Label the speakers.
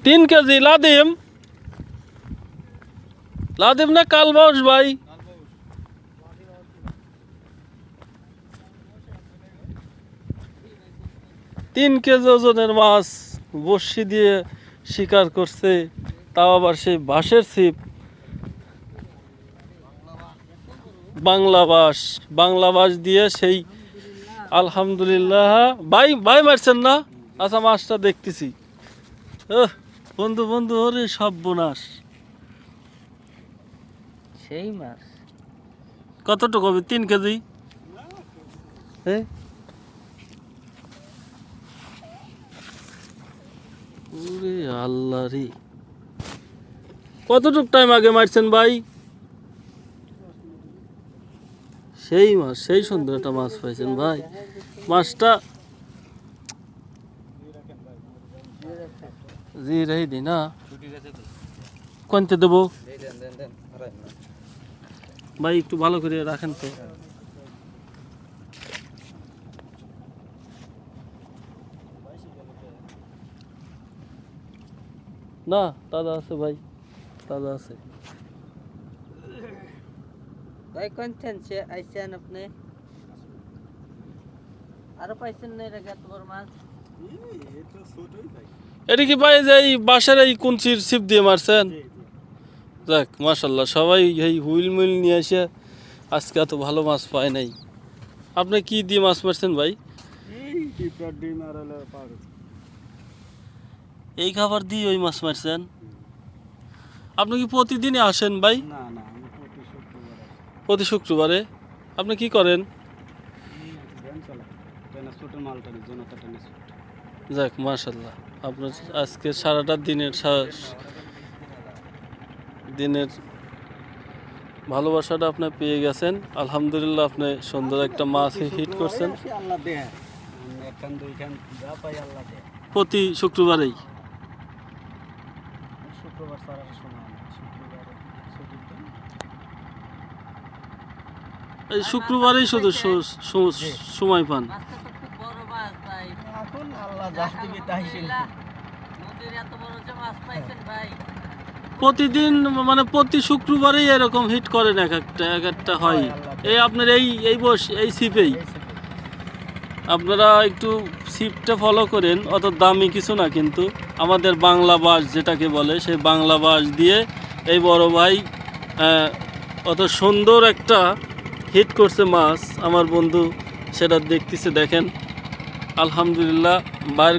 Speaker 1: 3 KG লাদিম লাদিম না কালবাউস ভাই? 3 KG ওজনের মাছ বড়শি দিয়ে শিকার করছে, তাও আবার সেই বাঁশের ছিপ। বাংলা বাঁশ দিয়ে সেই আলহামদুলিল্লাহ। ভাই ভাই মারছেন না? আচ্ছা মাছটা দেখতেছি। বন্ধু বন্ধু, ওরে সব বোনাস।
Speaker 2: সেই মাছ
Speaker 1: কতটুকু হবে? 3 কেজি। হ্যাঁ, ওরে আল্লাহ রে, কতটুক টাইম আগে মারছেন ভাই? সেই মাছ, সেই সুন্দর একটা মাছ পাইছেন ভাই। মাছটা জি রেই দি না, কোনতে দেবো ভাই? একটু ভালো করে রাখেন তো। না, তাজা আছে ভাই, তাজা আছে।
Speaker 2: ভাই কোনছেন সে আইছেন আপনি? আরো পাইছেন না এর আগে এত বড় মাছ?
Speaker 1: এটা কি ভাই যে এই বাঁশের এই কুঞ্চির ছিপ দিয়ে মারছেন? যাক মাশাল্লাহ, সবাই এই হুইল মুইল নিয়ে এসে আজকে এত ভালো মাছ পায় নাই। আপনি কি দিয়ে মাছ মারছেন ভাই? এই খাবার দিয়ে ওই মাছ মারছেন? আপনি কি প্রতিদিনই আসেন ভাই?
Speaker 3: না না,
Speaker 1: প্রতি শুক্রবারে? আপনি কি করেন? যাক মাশাল্লাহ, আপনার আজকে সারাটা দিনের ভালোবাসাটা আপনি পেয়ে গেছেন। আলহামদুলিল্লাহ, আপনি সুন্দর একটা মাছ হিট করছেন প্রতি শুক্রবারেই। এই শুক্রবারেই শুধু সময় পান?
Speaker 2: মাছটা তো খুব বড় মাছ ভাই।
Speaker 3: এখন আল্লাহ যা দিবে তাই
Speaker 2: আলহামদুলিল্লাহ, নদীর এত বড় যে মাছ পাইছেন ভাই।
Speaker 1: প্রতিদিন মানে প্রতি শুক্রবারেই এরকম হিট করেন? এক একটা হয় এই আপনার এই ছিপেই? আপনারা একটু ছিপটা ফলো করেন, অত দামি কিছু না কিন্তু, আমাদের বাংলা বাঁশ যেটাকে বলে, সেই বাংলা বাঁশ দিয়ে এই বড় ভাই অত সুন্দর একটা হিট করছে মাছ। আমার বন্ধু সেটা দেখতেছে, দেখেন আলহামদুলিল্লাহ। বাইরে